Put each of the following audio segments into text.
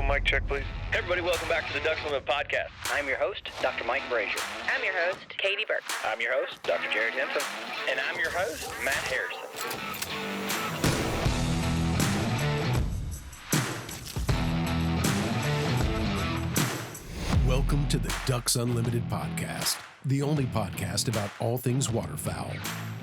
mic check, please. Hey everybody, welcome back to the Ducks Unlimited podcast. I'm your host, Dr. Mike Brasher. I'm your host, Katie Burke. I'm your host, Dr. Jared Henson. And I'm your host, Matt Harrison. Welcome to the Ducks Unlimited podcast, the only podcast about all things waterfowl.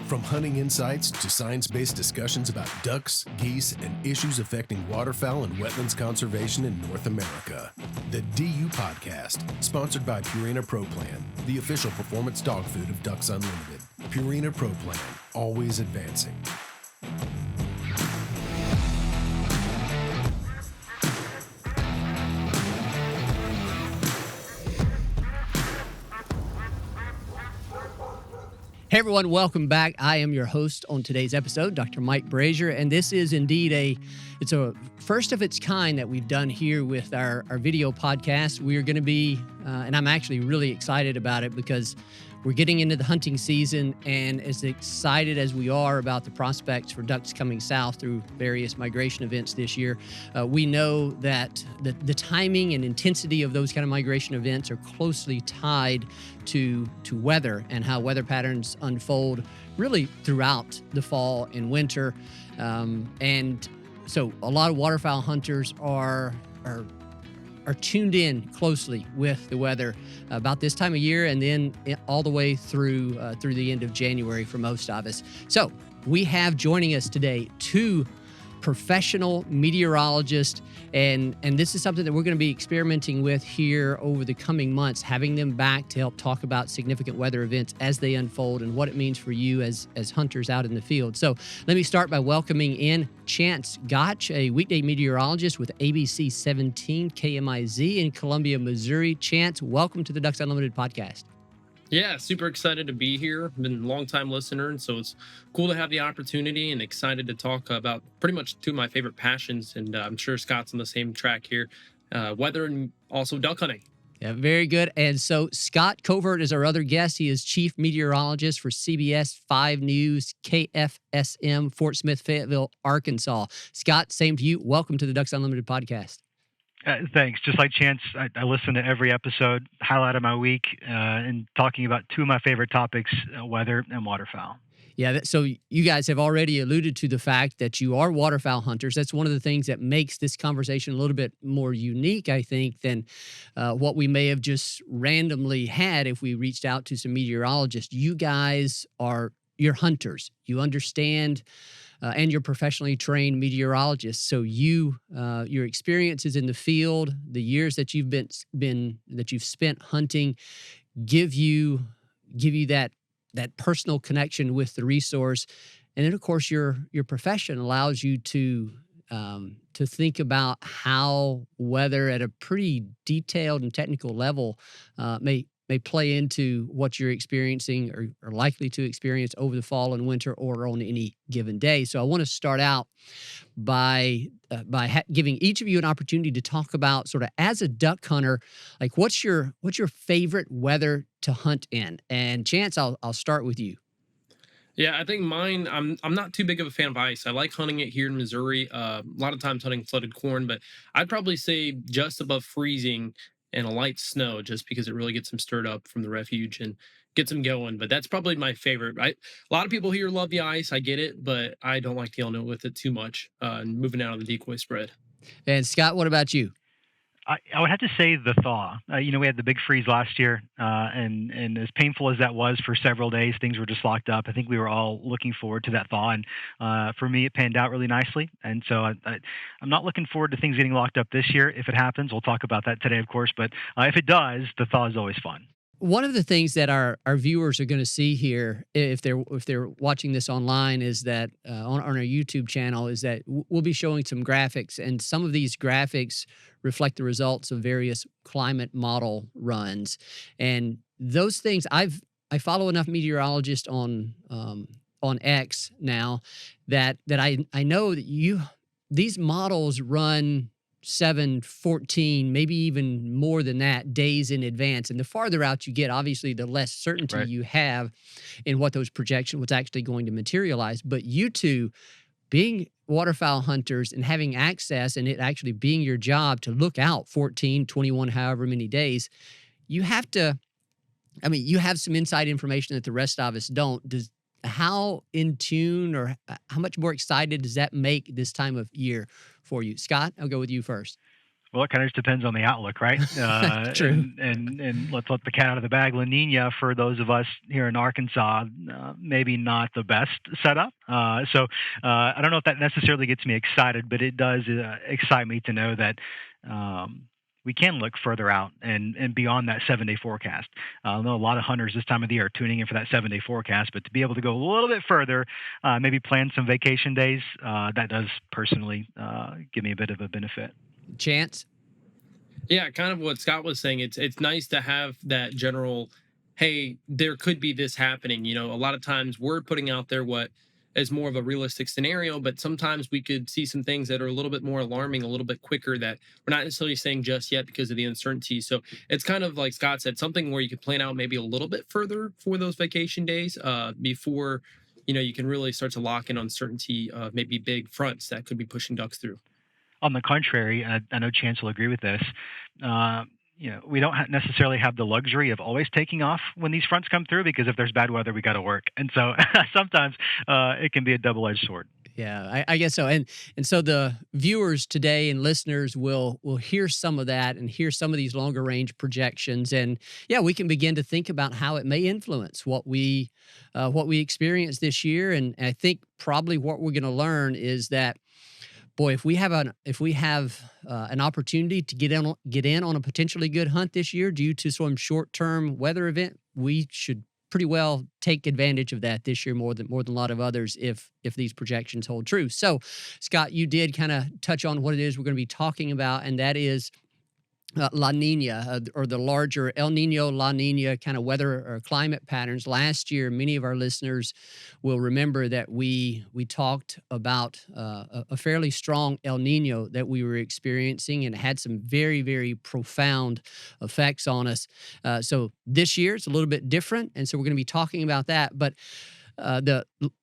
From hunting insights to science-based discussions about ducks, geese, and issues affecting waterfowl and wetlands conservation in North America. The DU Podcast, sponsored by Purina Pro Plan, the official performance dog food of Ducks Unlimited. Purina Pro Plan, always advancing. Hey everyone, welcome back. I am your host on today's episode, Dr. Mike Brasher, and this is indeed it's a first of its kind that we've done here with our video podcast. We are going to be, and I'm actually really excited about it because we're getting into the hunting season, and as excited as we are about the prospects for ducks coming south through various migration events this year, we know that the timing and intensity of those kind of migration events are closely tied to weather and how weather patterns unfold really throughout the fall and winter. And so a lot of waterfowl hunters are tuned in closely with the weather about this time of year, and then all the way through the end of January for most of us. So we have joining us today two professional meteorologists, and this is something that we're going to be experimenting with here over the coming months, having them back to help talk about significant weather events as they unfold and what it means for you as hunters out in the field. So let me start by welcoming in Chance Gotsch, a weekday meteorologist with ABC 17 KMIZ in Columbia, Missouri. Chance, welcome to the Ducks Unlimited podcast. Yeah, super excited to be here. I've been a long-time listener, and so it's cool to have the opportunity and excited to talk about pretty much two of my favorite passions, and I'm sure Scott's on the same track here, weather and also duck hunting. Yeah, very good. And so Skot Covert is our other guest. He is chief meteorologist for CBS 5 News, KFSM, Fort Smith-Fayetteville, Arkansas. Scott, same to you. Welcome to the Ducks Unlimited podcast. Thanks. Just like Chance, I listen to every episode, highlight of my week, and talking about two of my favorite topics, weather and waterfowl. Yeah, so you guys have already alluded to the fact that you are waterfowl hunters. That's one of the things that makes this conversation a little bit more unique, I think, than what we may have just randomly had if we reached out to some meteorologists. You guys you're hunters. You understand and you're professionally trained meteorologists. So your experiences in the field, the years that you've you've spent hunting, give you that personal connection with the resource, and then of course your profession allows you to think about how weather at a pretty detailed and technical level may play into what you're experiencing or are likely to experience over the fall and winter or on any given day. So I want to start out by giving each of you an opportunity to talk about sort of as a duck hunter, like what's your favorite weather to hunt in? And Chance, I'll start with you. Yeah, I think mine, I'm not too big of a fan of ice. I like hunting it here in Missouri. A lot of times hunting flooded corn, but I'd probably say just above freezing and a light snow, just because it really gets them stirred up from the refuge and gets them going. But that's probably my favorite. A lot of people here love the ice. I get it, but I don't like dealing with it too much and moving out of the decoy spread. And Scott, what about you? I would have to say the thaw. We had the big freeze last year, and as painful as that was for several days, things were just locked up. I think we were all looking forward to that thaw, and for me, it panned out really nicely. And so I'm not looking forward to things getting locked up this year. If it happens, we'll talk about that today, of course. But if it does, the thaw is always fun. One of the things that our viewers are going to see here, if they're watching this online, is that on our YouTube channel, is that we'll be showing some graphics, and some of these graphics reflect the results of various climate model runs. And those things, I follow enough meteorologists on X now that I know that these models run 7, 14, maybe even more than that days in advance. And the farther out you get, obviously, the less certainty you have in what those projections, what's actually going to materialize. But you two being waterfowl hunters and having access and it actually being your job to look out 14, 21, however many days, you have to, I mean, you have some inside information that the rest of us don't. How in tune or how much more excited does that make this time of year for you? Skot, I'll go with you first. Well, it kind of just depends on the outlook, right? True. And let's let the cat out of the bag. La Nina, for those of us here in Arkansas, maybe not the best setup. So I don't know if that necessarily gets me excited, but it does excite me to know that we can look further out and beyond that 7-day forecast. I know a lot of hunters this time of the year are tuning in for that 7-day forecast, but to be able to go a little bit further, maybe plan some vacation days, that does personally give me a bit of a benefit. Chance? Yeah, kind of what Skot was saying. It's nice to have that general, hey, there could be this happening. You know, a lot of times we're putting out there what is more of a realistic scenario, but sometimes we could see some things that are a little bit more alarming, a little bit quicker that we're not necessarily saying just yet because of the uncertainty. So it's kind of like Skot said, something where you can plan out maybe a little bit further for those vacation days before, you know, you can really start to lock in uncertainty of maybe big fronts that could be pushing ducks through. On the contrary, I know Chance will agree with this. You know, we don't necessarily have the luxury of always taking off when these fronts come through, because if there's bad weather, we got to work, and so sometimes it can be a double-edged sword. Yeah, I guess so. And so the viewers today and listeners will hear some of that and hear some of these longer range projections. And yeah, we can begin to think about how it may influence what we experience this year. And I think probably what we're going to learn is that, boy, if we have an opportunity to get in on a potentially good hunt this year due to some short-term weather event, we should pretty well take advantage of that this year more than a lot of others if these projections hold true. So, Skot, you did kind of touch on what it is we're going to be talking about, and that is La Nina, or the larger El Nino, La Nina kind of weather or climate patterns. Last year, many of our listeners will remember that we talked about a fairly strong El Nino that we were experiencing, and it had some very, very profound effects on us. So this year, it's a little bit different, and so we're going to be talking about that. But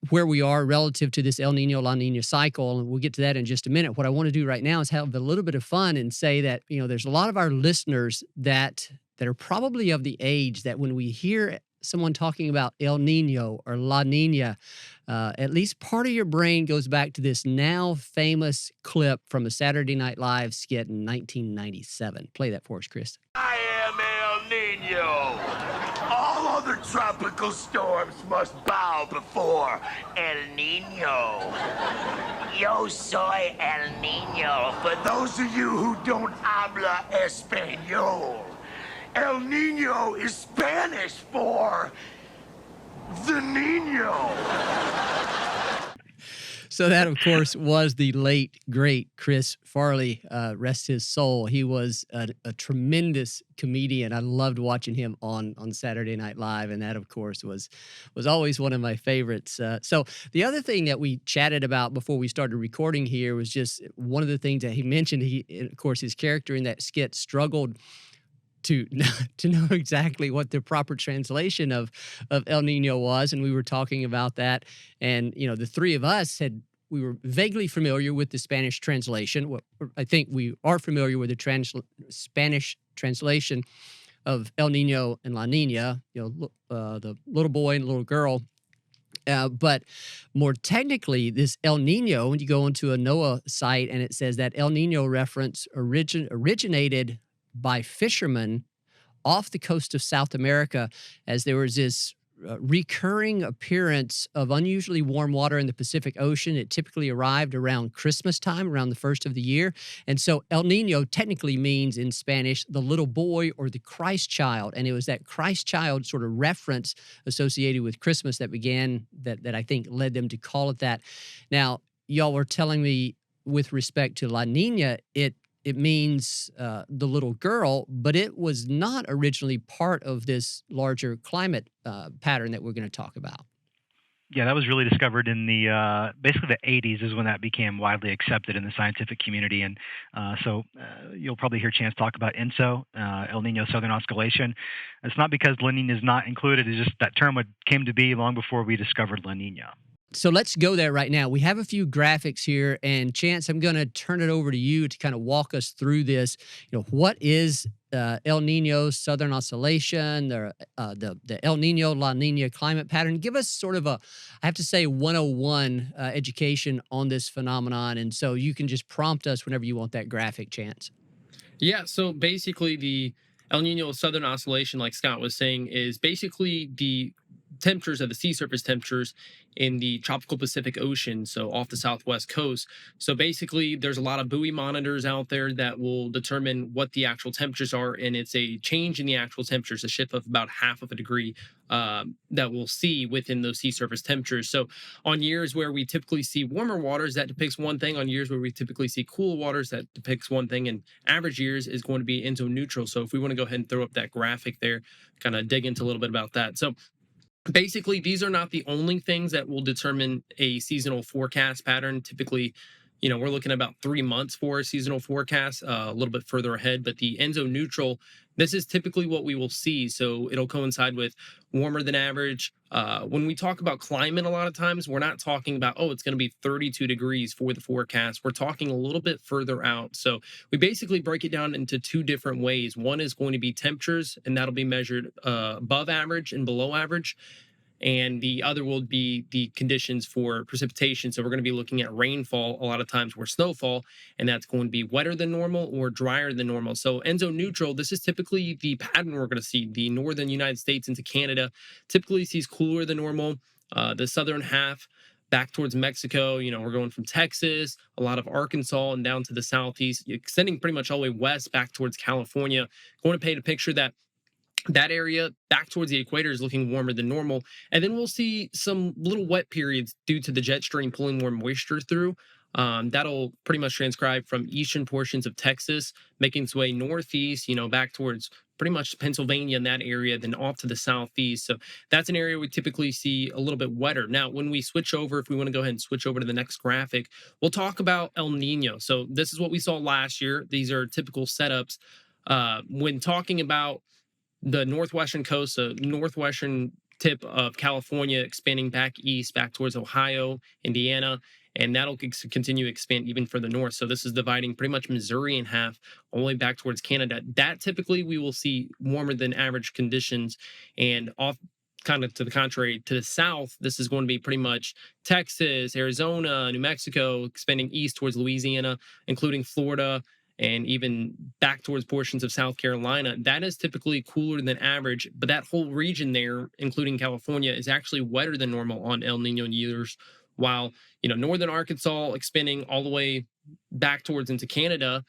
where we are relative to this El Nino, La Nina cycle, and we'll get to that in just a minute. What I want to do right now is have a little bit of fun and say that, you know, there's a lot of our listeners that are probably of the age that when we hear someone talking about El Nino or La Nina, at least part of your brain goes back to this now famous clip from a Saturday Night Live skit in 1997. Play that for us, Chris. I am El Nino. All other tropical storms must bow before El Nino. Yo soy El Nino. For those of you who don't habla español, El Nino is Spanish for the Niño. So that, of course, was the late, great Chris Farley, rest his soul. He was a tremendous comedian. I loved watching him on Saturday Night Live, and that, of course, was always one of my favorites. So the other thing that we chatted about before we started recording here was just one of the things that he mentioned. Of course, his character in that skit struggled to know exactly what the proper translation of El Nino was, and we were talking about that. And you know, the three of us we were vaguely familiar with the Spanish translation. Well, I think we are familiar with the Spanish translation of El Nino and La Nina. You know, the little boy and little girl. But more technically, this El Nino, when you go into a NOAA site and it says that El Nino reference originated by fishermen off the coast of South America, as there was this recurring appearance of unusually warm water in the Pacific Ocean. It typically arrived around Christmas time, around the first of the year. And so El Nino technically means in Spanish, the little boy or the Christ child. And it was that Christ child sort of reference associated with Christmas that I think led them to call it that. Now, y'all were telling me with respect to La Nina, it means the little girl, but it was not originally part of this larger climate pattern that we're going to talk about. Yeah, that was really discovered in the basically the 80s is when that became widely accepted in the scientific community. And so you'll probably hear Chance talk about ENSO, El Nino Southern Oscillation. It's not because La Nina is not included. It's just that term came to be long before we discovered La Nina. So let's go there right now. We have a few graphics here, and Chance, I'm going to turn it over to you to kind of walk us through this. What is El Nino Southern Oscillation, the El Nino La Nina climate pattern? Give us sort of I have to say, 101 education on this phenomenon, and so you can just prompt us whenever you want that graphic, Chance. Yeah, so basically the El Nino Southern Oscillation, like Scott was saying, is basically the temperatures of the sea surface temperatures in the tropical Pacific Ocean, so off the southwest coast. So basically, there's a lot of buoy monitors out there that will determine what the actual temperatures are, and it's a change in the actual temperatures, a shift of about half of a degree that we'll see within those sea surface temperatures. So on years where we typically see warmer waters, that depicts one thing. On years where we typically see cool waters, that depicts one thing. And average years is going to be ENSO neutral. So if we want to go ahead and throw up that graphic there, kind of dig into a little bit about that. So basically, these are not the only things that will determine a seasonal forecast pattern. Typically, we're looking at about 3 months for a seasonal forecast, a little bit further ahead. But the ENSO neutral, this is typically what we will see. So it'll coincide with warmer than average. When we talk about climate, a lot of times we're not talking about, it's going to be 32 degrees for the forecast. We're talking a little bit further out. So we basically break it down into two different ways. One is going to be temperatures, and that'll be measured above average and below average. And the other will be the conditions for precipitation. So we're going to be looking at rainfall a lot of times, or snowfall, and that's going to be wetter than normal or drier than normal. So ENSO neutral, this is typically the pattern we're going to see. The northern United States into Canada typically sees cooler than normal. The southern half back towards Mexico, we're going from Texas, a lot of Arkansas, and down to the southeast, extending pretty much all the way west back towards California. Going to paint a picture that area back towards the equator is looking warmer than normal. And then we'll see some little wet periods due to the jet stream pulling more moisture through. That'll pretty much transcribe from eastern portions of Texas, making its way northeast, back towards pretty much Pennsylvania in that area, then off to the southeast. So that's an area we typically see a little bit wetter. Now, when we switch over, if we want to go ahead and switch over to the next graphic, we'll talk about El Nino. So this is what we saw last year. These are typical setups. When talking about the northwestern coast, the northwestern tip of California, expanding back east, back towards Ohio, Indiana, and that'll continue to expand even further north. So this is dividing pretty much Missouri in half, all the way back towards Canada. That typically we will see warmer than average conditions, and off kind of to the contrary, to the south, this is going to be pretty much Texas, Arizona, New Mexico, expanding east towards Louisiana, including Florida, and even back towards portions of South Carolina. That is typically cooler than average, but that whole region there, including California, is actually wetter than normal on El Nino years, while northern Arkansas expanding all the way back towards into Canada,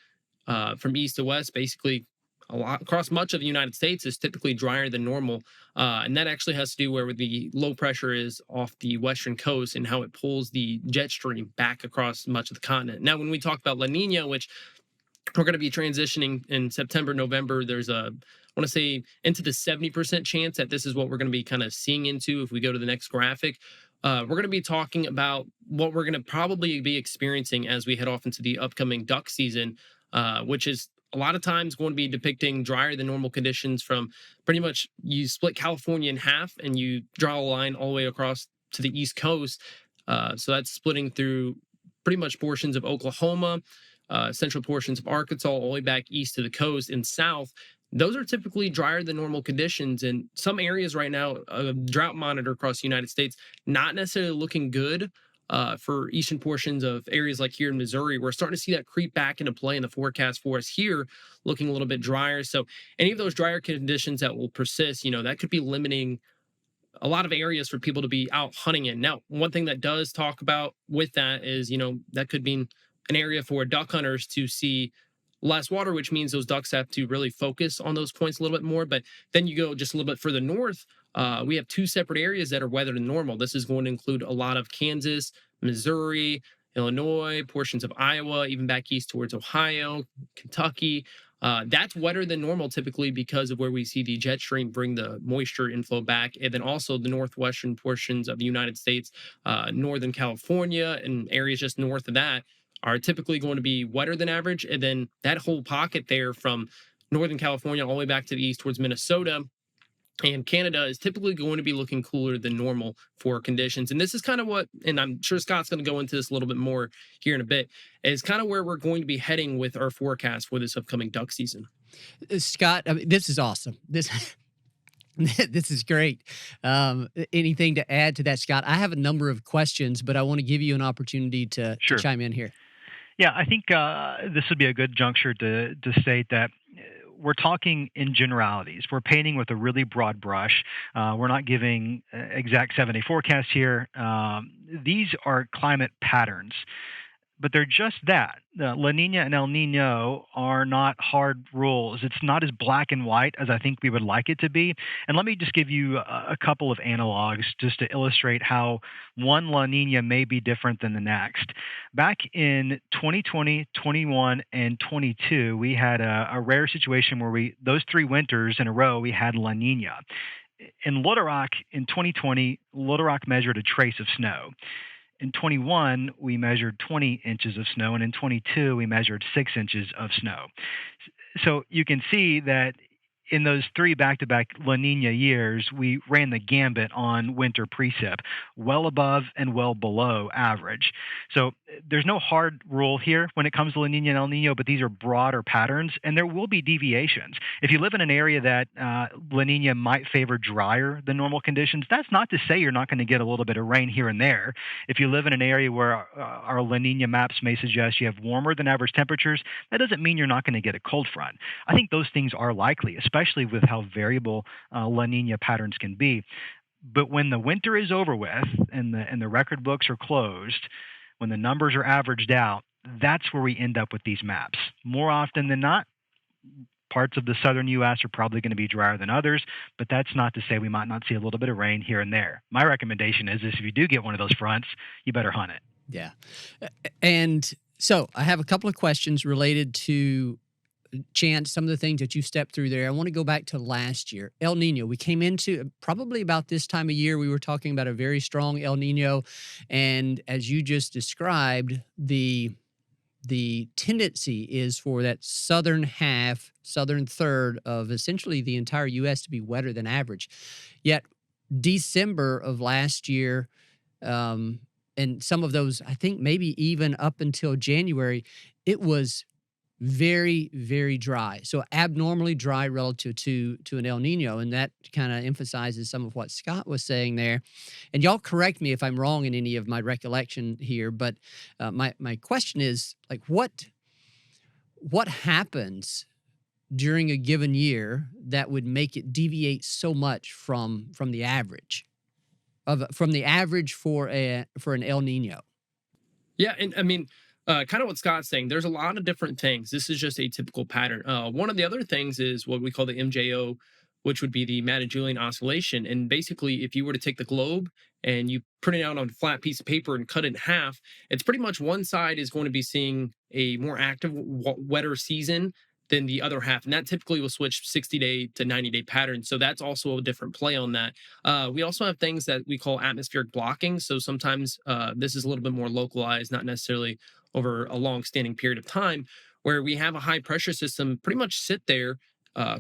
from east to west, basically a lot across much of the United States, is typically drier than normal. And that actually has to do where the low pressure is off the western coast and how it pulls the jet stream back across much of the continent. Now, when we talk about La Nina, which we're going to be transitioning in September, November, there's I want to say into the 70% chance that this is what we're going to be kind of seeing into if we go to the next graphic. We're going to be talking about what we're going to probably be experiencing as we head off into the upcoming duck season, which is a lot of times going to be depicting drier than normal conditions from pretty much you split California in half and you draw a line all the way across to the East Coast. So that's splitting through pretty much portions of Oklahoma, central portions of Arkansas, all the way back east to the coast and south. Those are typically drier than normal conditions. And some areas right now, a drought monitor across the United States, not necessarily looking good for eastern portions of areas like here in Missouri. We're starting to see that creep back into play in the forecast for us here, looking a little bit drier. So any of those drier conditions that will persist, that could be limiting a lot of areas for people to be out hunting in. Now, one thing that does talk about with that is, that could mean an area for duck hunters to see less water, which means those ducks have to really focus on those points a little bit more. But then you go just a little bit further north, we have two separate areas that are wetter than normal. This is going to include a lot of Kansas, Missouri, Illinois, portions of Iowa, even back east towards Ohio, Kentucky. That's wetter than normal typically because of where we see the jet stream bring the moisture inflow back. And then also the northwestern portions of the United States, northern California and areas just north of that are typically going to be wetter than average. And then that whole pocket there from northern California all the way back to the east towards Minnesota, And Canada is typically going to be looking cooler than normal for conditions. And this is kind of what, and I'm sure Scott's going to go into this a little bit more here in a bit, is kind of where we're going to be heading with our forecast for this upcoming duck season. Scott, I mean, this is awesome. This this is great. Anything to add to that, Scott? I have a number of questions, but I want to give you an opportunity to Sure. chime in here. Yeah, I think this would be a good juncture to state that we're talking in generalities. We're painting with a really broad brush. We're not giving exact 7-day forecasts here. These are climate patterns, but they're just that. La Nina and El Nino are not hard rules. It's not as black and white as I think we would like it to be. And let me just give you a couple of analogs just to illustrate how one La Nina may be different than the next. Back in 2020, 21, and 22, we had a rare situation where those 3 winters in a row, we had La Nina. In Little Rock, in 2020, Little Rock measured a trace of snow. In 21, we measured 20 inches of snow, and in 22, we measured 6 inches of snow. So you can see that in those 3 back-to-back La Nina years, we ran the gambit on winter precip, well above and well below average. So there's no hard rule here when it comes to La Nina and El Nino, but these are broader patterns, and there will be deviations. If you live in an area that La Nina might favor drier than normal conditions, that's not to say you're not going to get a little bit of rain here and there. If you live in an area where our La Nina maps may suggest you have warmer than average temperatures, that doesn't mean you're not going to get a cold front. I think those things are likely, especially with how variable La Nina patterns can be. But when the winter is over with and the record books are closed, when the numbers are averaged out, that's where we end up with these maps. More often than not, parts of the southern U.S. are probably going to be drier than others, but that's not to say we might not see a little bit of rain here and there. My recommendation is if you do get one of those fronts, you better hunt it. Yeah. And so I have a couple of questions related to Chance, some of the things that you stepped through there. I want to go back to last year. El Nino, we came into probably about this time of year, we were talking about a very strong El Nino. And as you just described, the tendency is for that southern third of essentially the entire U.S. to be wetter than average. Yet December of last year, and some of those, I think maybe even up until January, it was very, very dry. So abnormally dry relative to an El Nino. And that kind of emphasizes some of what Scott was saying there. And y'all correct me if I'm wrong in any of my recollection here, but my question is, like, what happens during a given year that would make it deviate so much from the average for an El Nino? Yeah, and I mean, kind of what Scott's saying, there's a lot of different things. This is just a typical pattern. One of the other things is what we call the MJO, which would be the Madden-Julian oscillation. And basically, if you were to take the globe and you print it out on a flat piece of paper and cut it in half, it's pretty much one side is going to be seeing a more active, wetter season than the other half. And that typically will switch 60-day to 90-day patterns. So that's also a different play on that. We also have things that we call atmospheric blocking. So sometimes this is a little bit more localized, not necessarily over a long-standing period of time, where we have a high-pressure system pretty much sit there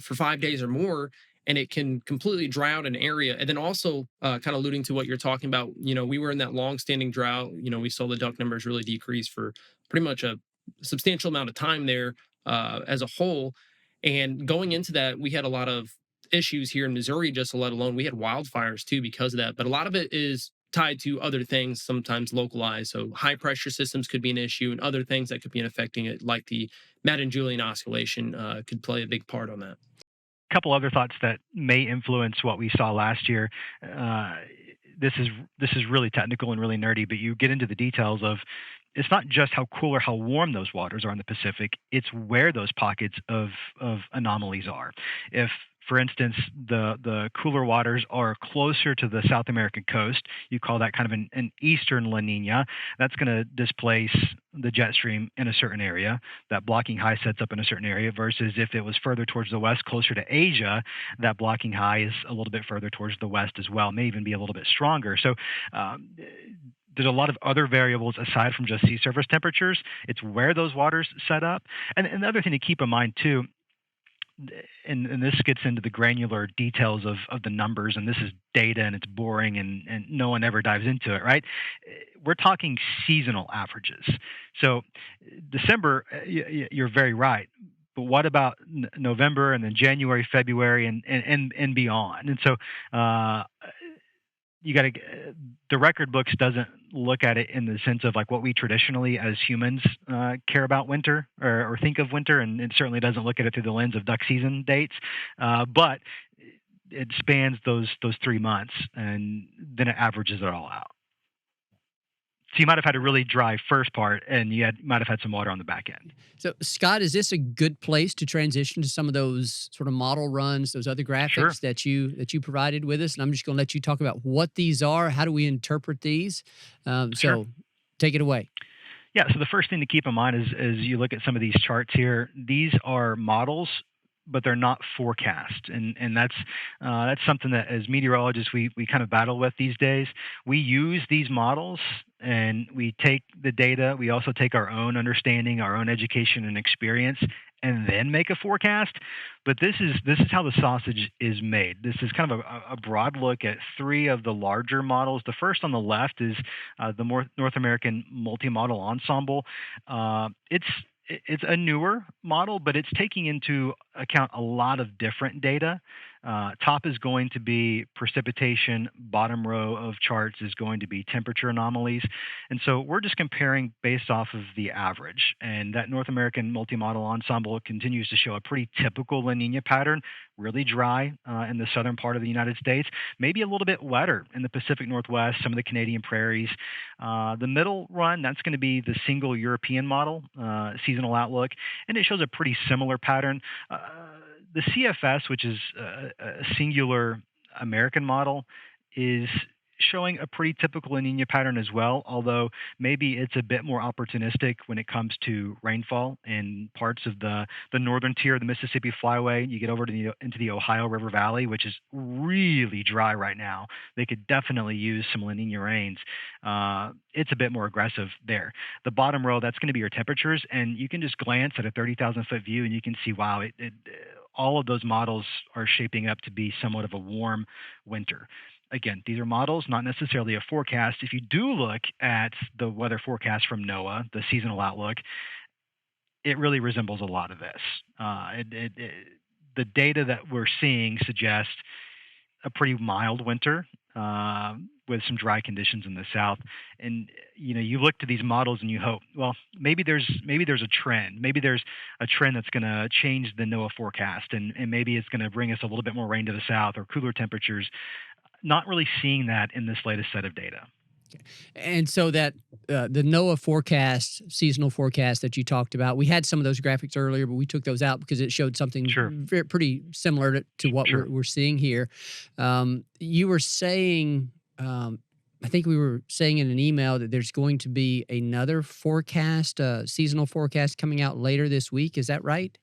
for 5 days or more, and it can completely dry out an area. And then also kind of alluding to what you're talking about, we were in that long-standing drought. We saw the duck numbers really decrease for pretty much a substantial amount of time there as a whole. And going into that, we had a lot of issues here in Missouri, just let alone we had wildfires too because of that. But a lot of it is tied to other things, sometimes localized. So high pressure systems could be an issue, and other things that could be affecting it, like the Madden-Julian oscillation, could play a big part on that. A couple other thoughts that may influence what we saw last year. This is really technical and really nerdy, but you get into the details of it's not just how cool or how warm those waters are in the Pacific, it's where those pockets of anomalies are. If, for instance, the cooler waters are closer to the South American coast, you call that kind of an eastern La Nina. That's going to displace the jet stream in a certain area. That blocking high sets up in a certain area, versus if it was further towards the west, closer to Asia, that blocking high is a little bit further towards the west as well, may even be a little bit stronger. So there's a lot of other variables aside from just sea surface temperatures. It's where those waters set up. And the other thing to keep in mind too, and this gets into the granular details of the numbers, and this is data and it's boring and no one ever dives into it, right? We're talking seasonal averages. So December, you're very right. But what about November and then January, February, and beyond? And so you got to, the record books doesn't look at it in the sense of like what we traditionally as humans care about winter or think of winter, and it certainly doesn't look at it through the lens of duck season dates, but it spans those 3 months, and then it averages it all out. So you might have had a really dry first part, and you might have had some water on the back end. So, Skot, is this a good place to transition to some of those sort of model runs, those other graphics that you provided with us? And I'm just going to let you talk about what these are. How do we interpret these? So take it away. Yeah, so the first thing to keep in mind is you look at some of these charts here. These are models, but they're not forecast, and that's something that as meteorologists we kind of battle with these days. We use these models and we take the data. We also take our own understanding, our own education and experience, and then make a forecast. But this is how the sausage is made. This is kind of a broad look at 3 of the larger models. The first on the left is the North American Multi-Model Ensemble. It's a newer model, but it's taking into account a lot of different data. Top is going to be precipitation. Bottom row of charts is going to be temperature anomalies. And so we're just comparing based off of the average. And that North American Multi-Model Ensemble continues to show a pretty typical La Nina pattern, really dry in the southern part of the United States, maybe a little bit wetter in the Pacific Northwest, some of the Canadian prairies. The middle run, that's going to be the single European model, seasonal outlook, and it shows a pretty similar pattern. The CFS, which is a singular American model, is showing a pretty typical La Nina pattern as well, although maybe it's a bit more opportunistic when it comes to rainfall in parts of the northern tier of the Mississippi Flyway. You get over to into the Ohio River Valley, which is really dry right now. They could definitely use some La Nina rains. It's a bit more aggressive there. The bottom row, that's going to be your temperatures, and you can just glance at a 30,000-foot view and you can see, wow, all of those models are shaping up to be somewhat of a warm winter. Again, these are models, not necessarily a forecast. If you do look at the weather forecast from NOAA, the seasonal outlook, it really resembles a lot of this. The data that we're seeing suggests a pretty mild winter with some dry conditions in the south. And you look to these models and you hope, well, maybe there's a trend. Maybe there's a trend that's going to change the NOAA forecast, and maybe it's going to bring us a little bit more rain to the south or cooler temperatures. Not really seeing that in this latest set of data. And so that the NOAA forecast, seasonal forecast that you talked about, we had some of those graphics earlier, but we took those out because it showed something pretty similar to what we're seeing here. You were saying, I think we were saying in an email that there's going to be another forecast, seasonal forecast coming out later this week. Is that right?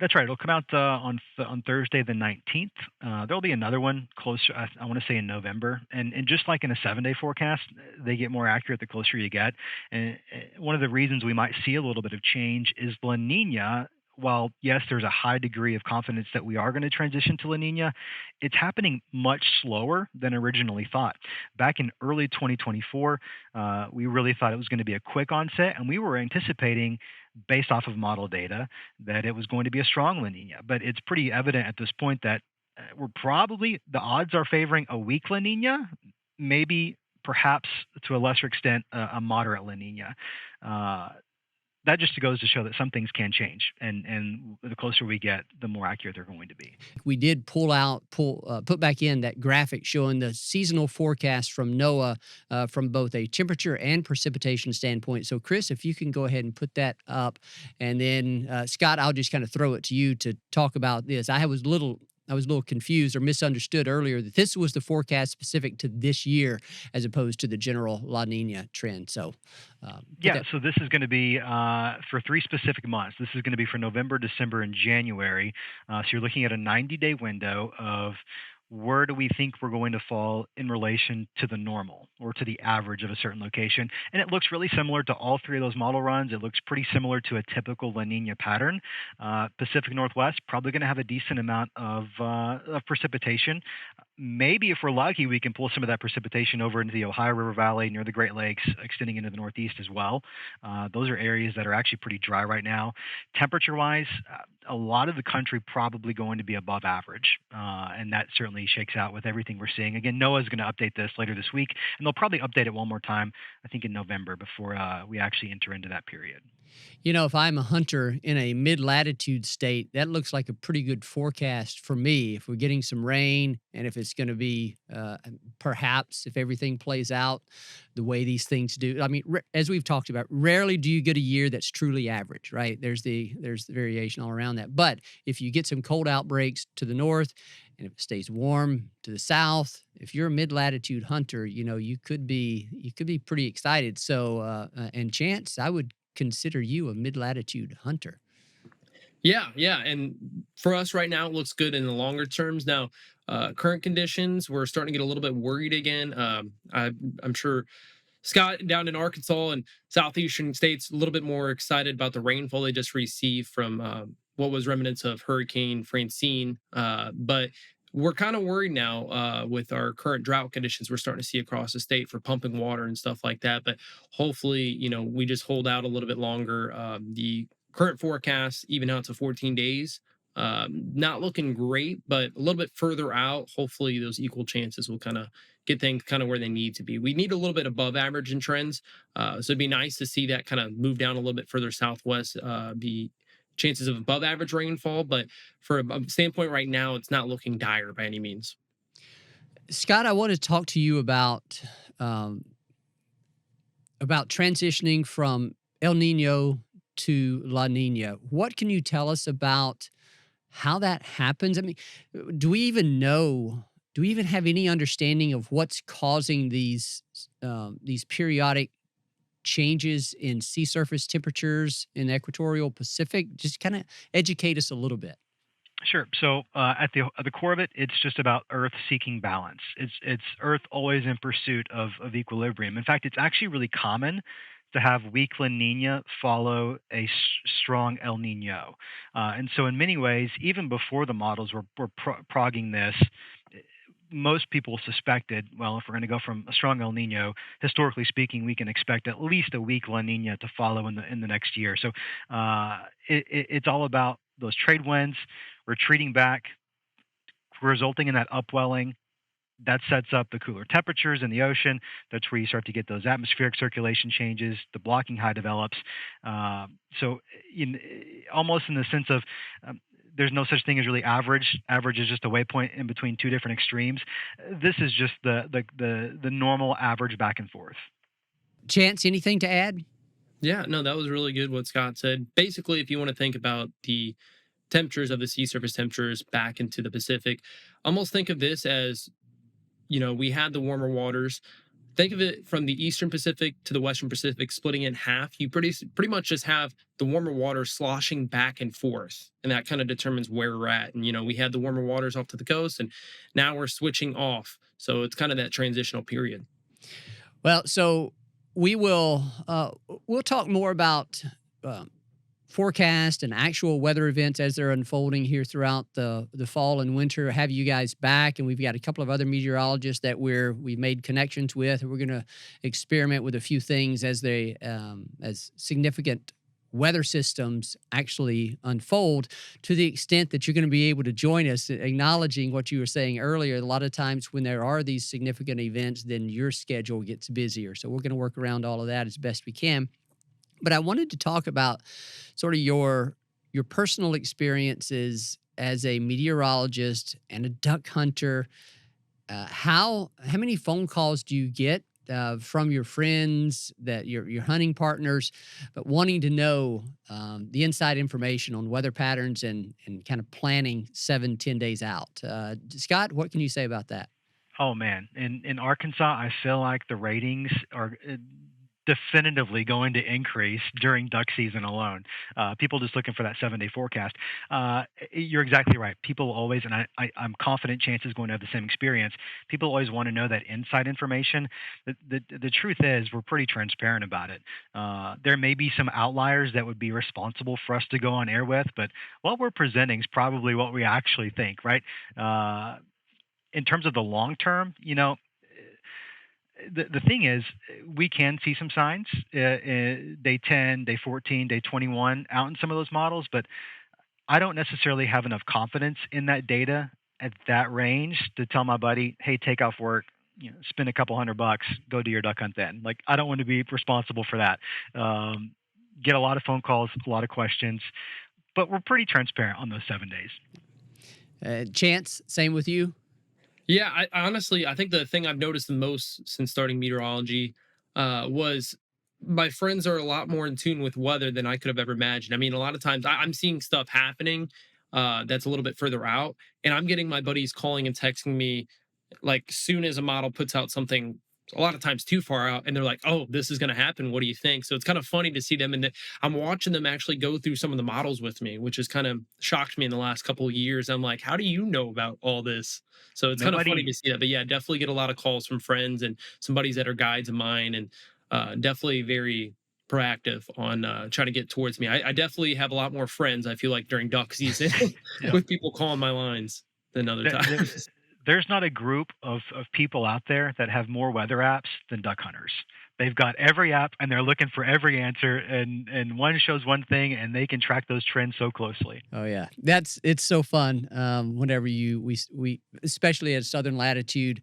That's right. It'll come out on Thursday the 19th. There'll be another one closer, I want to say in November. And just like in a 7-day forecast, they get more accurate the closer you get. And one of the reasons we might see a little bit of change is La Nina. While, yes, there's a high degree of confidence that we are going to transition to La Nina, it's happening much slower than originally thought. Back in early 2024, we really thought it was going to be a quick onset, and we were anticipating, based off of model data, that it was going to be a strong La Nina. But it's pretty evident at this point that the odds are favoring a weak La Nina, maybe perhaps to a lesser extent a moderate La Nina. That just goes to show that some things can change, and the closer we get, the more accurate they're going to be. We did put back in that graphic showing the seasonal forecast from NOAA from both a temperature and precipitation standpoint. So, Chris, if you can go ahead and put that up, and then Skot, I'll just kind of throw it to you to talk about this. I was a little confused or misunderstood earlier that this was the forecast specific to this year as opposed to the general La Nina trend. So, so this is going to be for 3 specific months. This is going to be for November, December, and January. So you're looking at a 90-day window of where do we think we're going to fall in relation to the normal or to the average of a certain location? And it looks really similar to all three of those model runs. It looks pretty similar to a typical La Nina pattern. Pacific Northwest, probably going to have a decent amount of precipitation. Maybe if we're lucky, we can pull some of that precipitation over into the Ohio River Valley near the Great Lakes, extending into the Northeast as well. Those are areas that are actually pretty dry right now. Temperature-wise, a lot of the country probably going to be above average, and that certainly shakes out with everything we're seeing. Again, NOAA is going to update this later this week, and they'll probably update it one more time, I think in November, before we actually enter into that period. You know, if I'm a hunter in a mid-latitude state, that looks like a pretty good forecast for me. If we're getting some rain and if it's going to be, perhaps, if everything plays out the way these things do. I mean, as we've talked about, rarely do you get a year that's truly average, right? There's the variation all around that. But if you get some cold outbreaks to the north and if it stays warm to the south, if you're a mid-latitude hunter, you know, you could be pretty excited. So, and Chance, I would consider you a mid-latitude hunter. Yeah, and for us right now, it looks good in the longer terms. Now, current conditions, we're starting to get a little bit worried again. I'm sure Scott down in Arkansas and southeastern states a little bit more excited about the rainfall they just received from what was remnants of Hurricane Francine. But we're kind of worried now with our current drought conditions we're starting to see across the state for pumping water and stuff like that. But hopefully, you know, we just hold out a little bit longer. The current forecast, even out to 14 days, not looking great, but a little bit further out, hopefully those equal chances will kind of get things kind of where they need to be. We need a little bit above average in trends. So it'd be nice to see that kind of move down a little bit further southwest, be chances of above average rainfall. But for a standpoint right now, it's not looking dire by any means. Scott, I want to talk to you about transitioning from El Nino to La Nina. What can you tell us about how that happens? I mean, do we even have any understanding of what's causing these periodic changes in sea surface temperatures in the equatorial Pacific? Just kind of educate us a little bit. Sure. So at the core of it, it's just about Earth seeking balance. It's Earth always in pursuit of equilibrium. In fact, it's actually really common to have weak La Nina follow a strong El Nino. And so in many ways, even before the models were progging this, most people suspected, well, if we're going to go from a strong El Nino, historically speaking, we can expect at least a weak La Nina to follow in the next year. So it's all about those trade winds retreating back, resulting in that upwelling. That sets up the cooler temperatures in the ocean. That's where you start to get those atmospheric circulation changes. The blocking high develops. So almost in the sense of there's no such thing as really average. Average is just a waypoint in between two different extremes. This is just the normal average back and forth. Chance, anything to add? Yeah, no, that was really good what Scott said. Basically, if you want to think about the temperatures of the sea surface temperatures back into the Pacific, almost think of this as, you know, we had the warmer waters. Think of it from the eastern Pacific to the western Pacific, splitting in half. You pretty much just have the warmer waters sloshing back and forth, and that kind of determines where we're at. And, you know, we had the warmer waters off to the coast, and now we're switching off. So it's kind of that transitional period. Well, so we'll talk more about forecast and actual weather events as they're unfolding here throughout the fall and winter. Have you guys back, and we've got a couple of other meteorologists that we've made connections with. We're going to experiment with a few things as they as significant weather systems actually unfold, to the extent that you're going to be able to join us, acknowledging what you were saying earlier. A lot of times when there are these significant events, then your schedule gets busier. So we're going to work around all of that as best we can. But I wanted to talk about sort of your personal experiences as a meteorologist and a duck hunter. How many phone calls do you get from your friends, that your hunting partners, but wanting to know the inside information on weather patterns and kind of planning 7-10 days out? Scott, what can you say about that? Oh man, in Arkansas, I feel like the ratings are definitively going to increase during duck season alone. People just looking for that 7-day forecast. You're exactly right. People always, and I'm confident Chance is going to have the same experience. People always want to know that inside information. The truth is, we're pretty transparent about it. There may be some outliers that would be responsible for us to go on air with, but what we're presenting is probably what we actually think, right? In terms of the long term, the thing is, we can see some signs, day 10, day 14, day 21 out in some of those models, but I don't necessarily have enough confidence in that data at that range to tell my buddy, hey, take off work, spend a couple $100, go do your duck hunt then. Like, I don't want to be responsible for that. Get a lot of phone calls, a lot of questions, but we're pretty transparent on those 7 days. Chance, same with you? Yeah, I honestly, I think the thing I've noticed the most since starting meteorology was my friends are a lot more in tune with weather than I could have ever imagined. I mean, a lot of times I'm seeing stuff happening that's a little bit further out, and I'm getting my buddies calling and texting me like soon as a model puts out something a lot of times too far out, and they're like, oh, this is going to happen, what do you think? So it's kind of funny to see them, and I'm watching them actually go through some of the models with me, which has kind of shocked me in the last couple of years. I'm like, how do you know about all this? So it's kind of funny to see that. But yeah, definitely get a lot of calls from friends and some buddies that are guides of mine, and definitely very proactive on trying to get towards me. I definitely have a lot more friends, I feel like, during duck season with people calling my lines than other times. There's not a group of people out there that have more weather apps than duck hunters. They've got every app and they're looking for every answer, and one shows one thing and they can track those trends so closely. Oh yeah, it's so fun. Whenever we especially at southern latitude,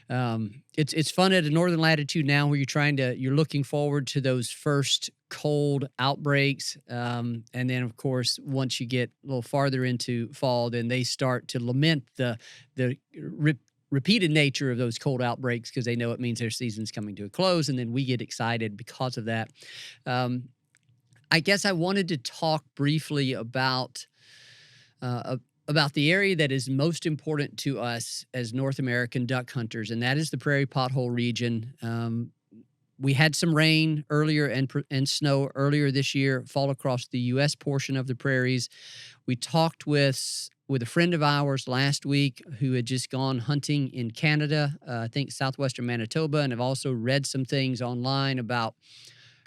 it's fun at a northern latitude now where you're looking forward to those first cold outbreaks, and then of course once you get a little farther into fall, then they start to lament the repeated nature of those cold outbreaks because they know it means their season's coming to a close, and then we get excited because of that. I guess I wanted to talk briefly about the area that is most important to us as North American duck hunters, and that is the Prairie Pothole region. We had some rain earlier and snow earlier this year fall across the U.S. portion of the prairies. We talked with a friend of ours last week who had just gone hunting in Canada, I think southwestern Manitoba, and have also read some things online about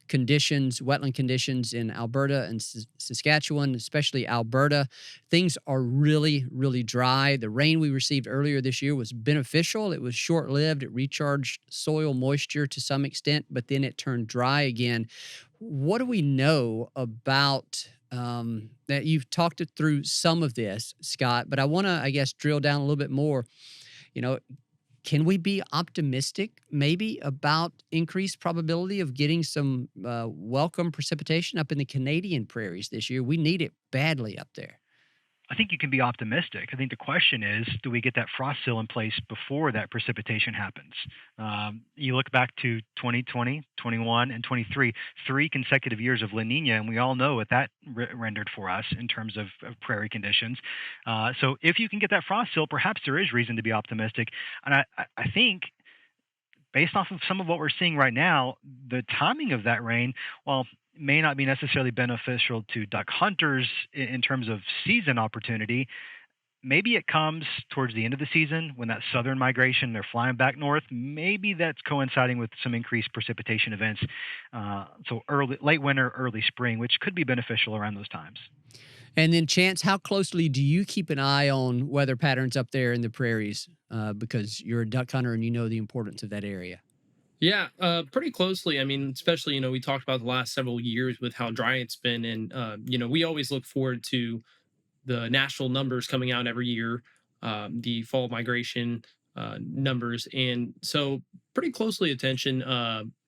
wetland conditions in Alberta and Saskatchewan, especially Alberta. Things are really, really dry. The rain we received earlier this year was beneficial. It was short-lived. It recharged soil moisture to some extent, but then it turned dry again. What do we know about that? You've talked through some of this, Skot, but I want to, I guess, drill down a little bit more. Can we be optimistic maybe about increased probability of getting some welcome precipitation up in the Canadian prairies this year? We need it badly up there. I think you can be optimistic. I think the question is, do we get that frost seal in place before that precipitation happens? You look back to 2020, 21, and 23, 3 consecutive years of La Niña, and we all know what that rendered for us in terms of prairie conditions. So if you can get that frost seal, perhaps there is reason to be optimistic. And I think, based off of some of what we're seeing right now, the timing of that rain, well, may not be necessarily beneficial to duck hunters in terms of season opportunity. Maybe it comes towards the end of the season when that southern migration, they're flying back north. Maybe that's coinciding with some increased precipitation events. So late winter, early spring, which could be beneficial around those times. And then, Chance, how closely do you keep an eye on weather patterns up there in the prairies? Because you're a duck hunter and you know the importance of that area. Yeah, pretty closely. I mean, especially, we talked about the last several years with how dry it's been. And, we always look forward to the national numbers coming out every year, the fall migration numbers. And so pretty closely attention,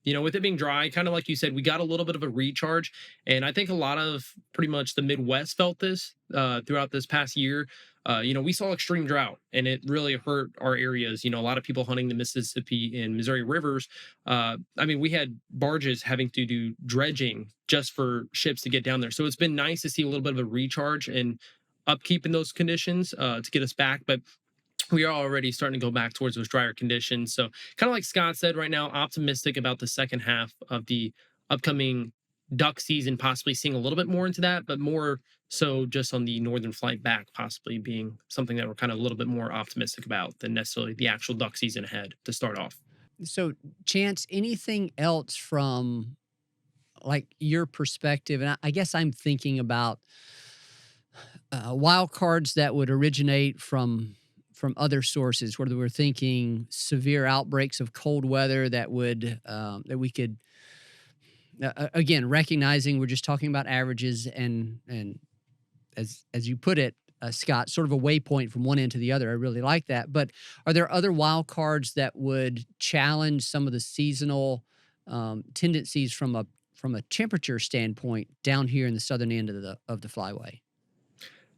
with it being dry, kind of like you said, we got a little bit of a recharge. And I think a lot of pretty much the Midwest felt this throughout this past year. We saw extreme drought, and it really hurt our areas. A lot of people hunting the Mississippi and Missouri rivers. We had barges having to do dredging just for ships to get down there. So it's been nice to see a little bit of a recharge and upkeep in those conditions to get us back. But we are already starting to go back towards those drier conditions. So kind of like Scott said, right now, optimistic about the second half of the upcoming duck season, possibly seeing a little bit more into that, but more so just on the northern flight back, possibly being something that we're kind of a little bit more optimistic about than necessarily the actual duck season ahead to start off. So, Chance, anything else from like your perspective? And I guess I'm thinking about wild cards that would originate from other sources, whether we're thinking severe outbreaks of cold weather that would that we could again, recognizing we're just talking about averages and as you put it, Scott, sort of a waypoint from one end to the other. I really like that. But are there other wild cards that would challenge some of the seasonal tendencies from a temperature standpoint down here in the southern end of the flyway?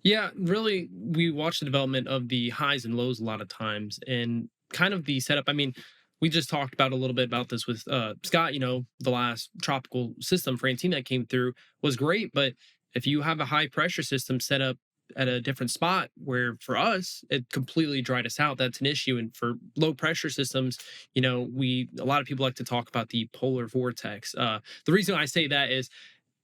Yeah, really, we watch the development of the highs and lows a lot of times and kind of the setup. I mean, we just talked about a little bit about this with Scott. The last tropical system Francine that came through was great. But if you have a high pressure system set up at a different spot where for us, it completely dried us out, that's an issue. And for low pressure systems, a lot of people like to talk about the polar vortex. The reason I say that is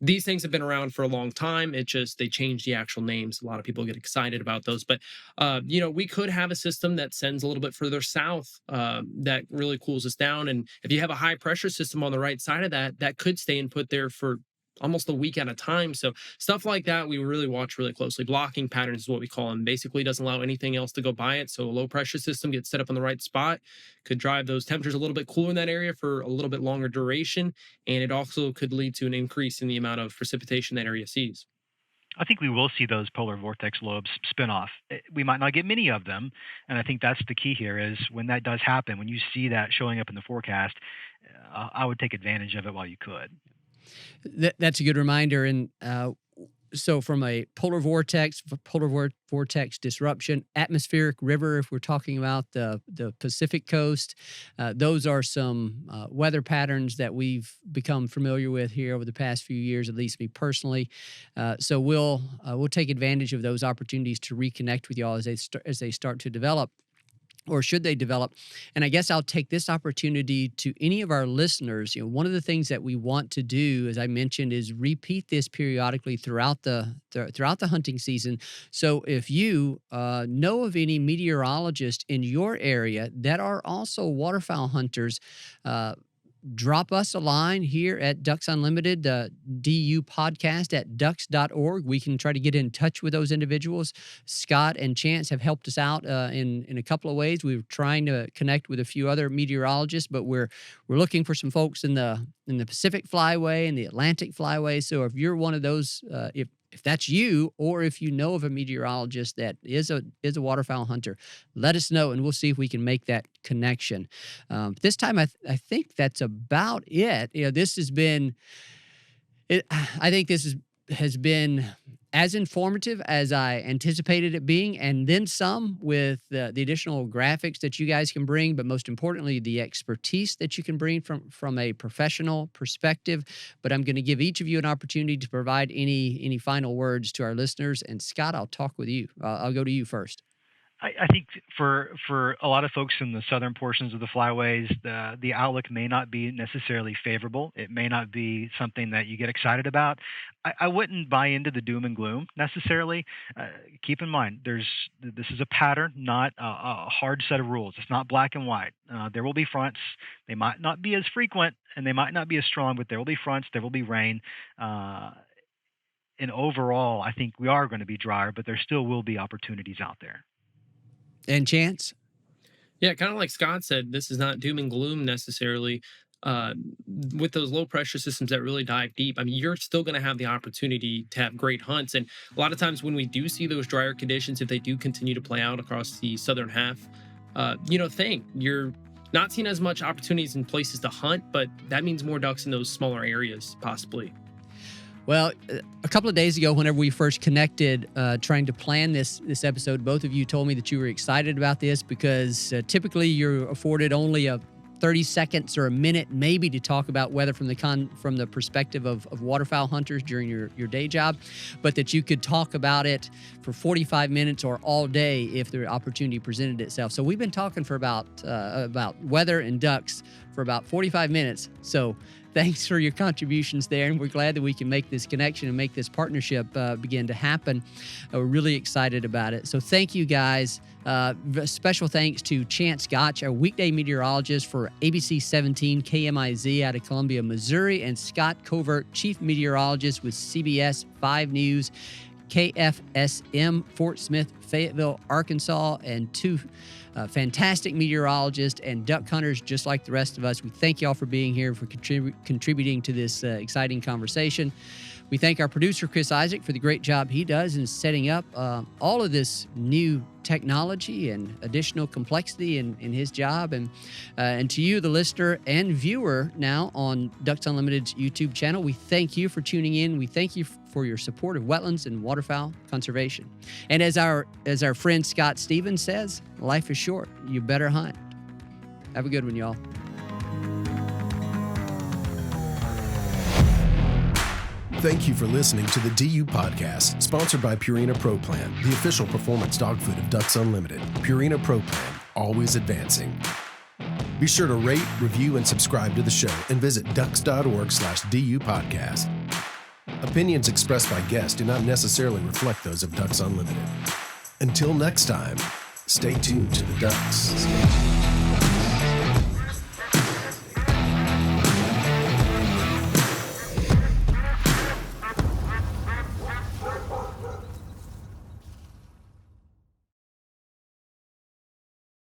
these things have been around for a long time. It just, they change the actual names. A lot of people get excited about those. But, we could have a system that sends a little bit further south that really cools us down. And if you have a high pressure system on the right side of that, that could stay and put there for almost a week at a time. So stuff like that, we really watch really closely. Blocking patterns is what we call them. Basically doesn't allow anything else to go by it. So a low pressure system gets set up on the right spot, could drive those temperatures a little bit cooler in that area for a little bit longer duration. And it also could lead to an increase in the amount of precipitation that area sees. I think we will see those polar vortex lobes spin off. We might not get many of them. And I think that's the key here is when that does happen, when you see that showing up in the forecast, I would take advantage of it while you could. That's a good reminder. And so from a polar vortex disruption, atmospheric river, if we're talking about the Pacific coast, those are some weather patterns that we've become familiar with here over the past few years, at least me personally. So we'll take advantage of those opportunities to reconnect with y'all as they start to develop. Or should they develop? And I guess I'll take this opportunity to any of our listeners. One of the things that we want to do, as I mentioned, is repeat this periodically throughout the hunting season. So if you know of any meteorologists in your area that are also waterfowl hunters, drop us a line here at Ducks Unlimited, DU podcast at ducks.org. We can try to get in touch with those individuals. Skot and Chance have helped us out in a couple of ways. We were trying to connect with a few other meteorologists, but we're looking for some folks in the Pacific Flyway and the Atlantic Flyway. So if you're one of those, if that's you, or if you know of a meteorologist that is a waterfowl hunter, let us know, and we'll see if we can make that connection. This time, I think that's about it. This has been. I think this has been as informative as I anticipated it being, and then some with the additional graphics that you guys can bring, but most importantly, the expertise that you can bring from a professional perspective. But I'm going to give each of you an opportunity to provide any final words to our listeners. And Scott, I'll talk with you. I'll go to you first. I think for a lot of folks in the southern portions of the flyways, the outlook may not be necessarily favorable. It may not be something that you get excited about. I wouldn't buy into the doom and gloom necessarily. Keep in mind, this is a pattern, not a hard set of rules. It's not black and white. There will be fronts. They might not be as frequent, and they might not be as strong, but there will be fronts. There will be rain. And overall, I think we are going to be drier, but there still will be opportunities out there. And Chance? Yeah, kind of like Scott said, this is not doom and gloom necessarily. With those low pressure systems that really dive deep, I mean, you're still going to have the opportunity to have great hunts. And a lot of times when we do see those drier conditions, if they do continue to play out across the southern half, you're not seeing as much opportunities in places to hunt, but that means more ducks in those smaller areas, possibly. Well, a couple of days ago, whenever we first connected, trying to plan this episode, both of you told me that you were excited about this because typically you're afforded only a 30 seconds or a minute maybe to talk about weather from the perspective of waterfowl hunters during your day job, but that you could talk about it for 45 minutes or all day if the opportunity presented itself. So we've been talking for about weather and ducks for about 45 minutes. So thanks for your contributions there, and we're glad that we can make this connection and make this partnership begin to happen. We're really excited about it. So thank you, guys. Special thanks to Chance Gotsch, our weekday meteorologist for ABC 17 KMIZ out of Columbia, Missouri, and Skot Covert, chief meteorologist with CBS 5 News, KFSM, Fort Smith-Fayetteville, Arkansas, and two fantastic meteorologists and duck hunters just like the rest of us. We thank y'all for being here, for contributing to this exciting conversation. We thank our producer, Chris Isaac, for the great job he does in setting up all of this new technology and additional complexity in his job. And to you, the listener and viewer now on Ducks Unlimited's YouTube channel, we thank you for tuning in. We thank you for your support of wetlands and waterfowl conservation. And as our friend Scott Stevens says, life is short. You better hunt. Have a good one, y'all. Thank you for listening to the DU Podcast, sponsored by Purina Pro Plan, the official performance dog food of Ducks Unlimited. Purina Pro Plan, always advancing. Be sure to rate, review, and subscribe to the show, and visit ducks.org/DU Podcast. Opinions expressed by guests do not necessarily reflect those of Ducks Unlimited. Until next time, stay tuned to the Ducks.